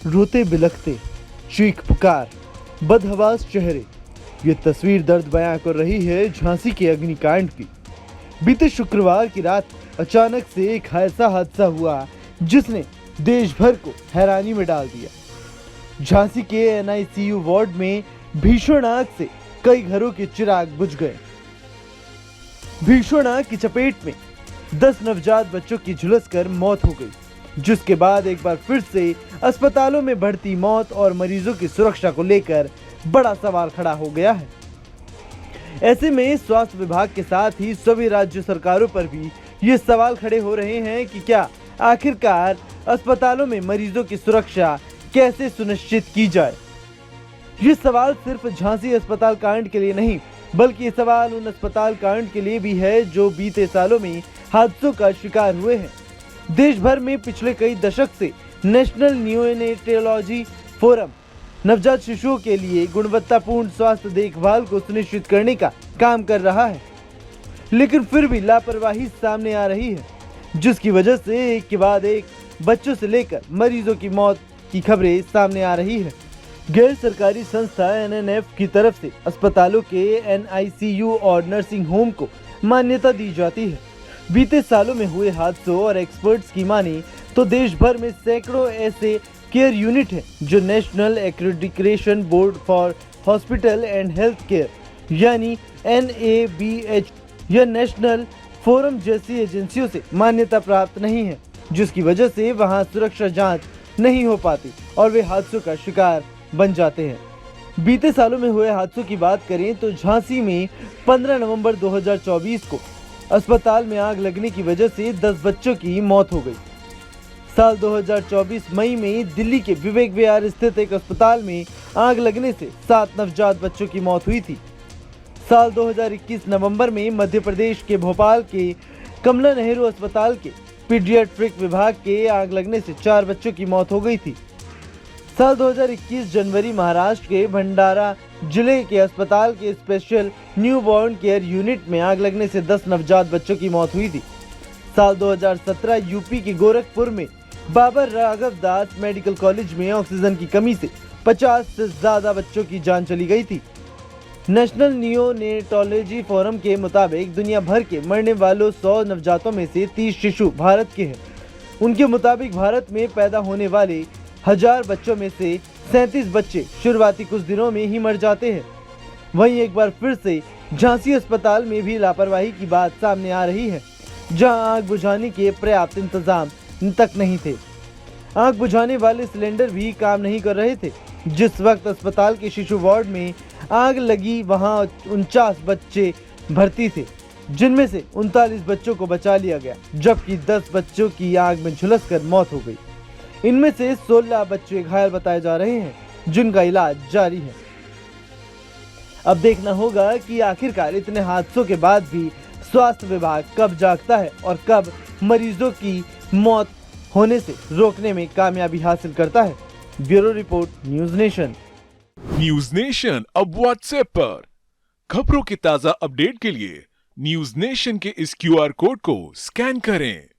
रोते बिलखते, चीख पुकार, बदहवास चेहरे। ये तस्वीर दर्द बयां कर रही है झांसी के अग्निकांड की। बीते शुक्रवार की रात अचानक से एक ऐसा हादसा हुआ जिसने देश भर को हैरानी में डाल दिया। झांसी के एनआईसीयू वार्ड में भीषण आग से कई घरों के चिराग बुझ गए। भीषण आग की चपेट में 10 नवजात बच्चों की झुलसकर मौत हो गई, जिसके बाद एक बार फिर से अस्पतालों में बढ़ती मौत और मरीजों की सुरक्षा को लेकर बड़ा सवाल खड़ा हो गया है। ऐसे में स्वास्थ्य विभाग के साथ ही सभी राज्य सरकारों पर भी ये सवाल खड़े हो रहे हैं कि क्या आखिरकार अस्पतालों में मरीजों की सुरक्षा कैसे सुनिश्चित की जाए। ये सवाल सिर्फ झांसी अस्पताल कांड के लिए नहीं, बल्कि ये सवाल उन अस्पताल कांड के लिए भी है जो बीते सालों में हादसों का शिकार हुए हैं। देश भर में पिछले कई दशक से नेशनल नियोनेटोलॉजी फोरम नवजात शिशुओं के लिए गुणवत्तापूर्ण स्वास्थ्य देखभाल को सुनिश्चित करने का काम कर रहा है, लेकिन फिर भी लापरवाही सामने आ रही है, जिसकी वजह से एक के बाद एक बच्चों से लेकर मरीजों की मौत की खबरें सामने आ रही है। गैर सरकारी संस्था एनएनएफ की तरफ से अस्पतालों के एनआईसीयू और नर्सिंग होम को मान्यता दी जाती है। बीते सालों में हुए हादसों और एक्सपर्ट्स की माने तो देश भर में सैकड़ों ऐसे केयर यूनिट हैं जो national accreditation board for hospital and health care यानी NABH या नेशनल फोरम जैसी एजेंसियों से मान्यता प्राप्त नहीं है, जिसकी वजह से वहां सुरक्षा जांच नहीं हो पाती और वे हादसों का शिकार बन जाते हैं। बीते सालों में हुए हादसों की बात करें तो झांसी में 15 नवंबर 2024 को अस्पताल में आग लगने की वजह से 10 बच्चों की मौत हो गई। साल 2024 मई में दिल्ली के विवेक विहार स्थित एक अस्पताल में आग लगने से 7 नवजात बच्चों की मौत हुई थी। साल 2021 नवंबर में मध्य प्रदेश के भोपाल के कमला नेहरू अस्पताल के पीडियाट्रिक विभाग के आग लगने से 4 बच्चों की मौत हो गई थी। साल 2021 जनवरी महाराष्ट्र के भंडारा जिले के अस्पताल के स्पेशल न्यूबॉर्न केयर यूनिट में आग लगने से 10 नवजात बच्चों की मौत हुई थी। साल 2017 यूपी के गोरखपुर में बाबर राघव दास मेडिकल कॉलेज में ऑक्सीजन की कमी से 50 से ज्यादा बच्चों की जान चली गई थी। नेशनल नियोनेटोलॉजी फोरम के मुताबिक दुनिया भर के मरने वालों 100 नवजातों में से 30 शिशु भारत के हैं। उनके मुताबिक भारत में पैदा होने वाले 1000 बच्चों में से 37 बच्चे शुरुआती कुछ दिनों में ही मर जाते हैं। वहीं एक बार फिर से झांसी अस्पताल में भी लापरवाही की बात सामने आ रही है, जहां आग बुझाने के पर्याप्त इंतजाम तक नहीं थे। आग बुझाने वाले सिलेंडर भी काम नहीं कर रहे थे। जिस वक्त अस्पताल के शिशु वार्ड में आग लगी वहां 49 बच्चे भर्ती थे, जिनमें से 39 बच्चों को बचा लिया गया, जबकि 10 बच्चों की आग में झुलसकर मौत हो गई। इनमें से 16 बच्चे घायल बताए जा रहे हैं, जिनका इलाज जारी है। अब देखना होगा कि आखिरकार इतने हादसों के बाद भी स्वास्थ्य विभाग कब जागता है और कब मरीजों की मौत होने से रोकने में कामयाबी हासिल करता है। Bureau report, news nation. News nation अब व्हाट्सएप पर खबरों की ताजा अपडेट के लिए न्यूज नेशन के इस QR कोड को स्कैन करें।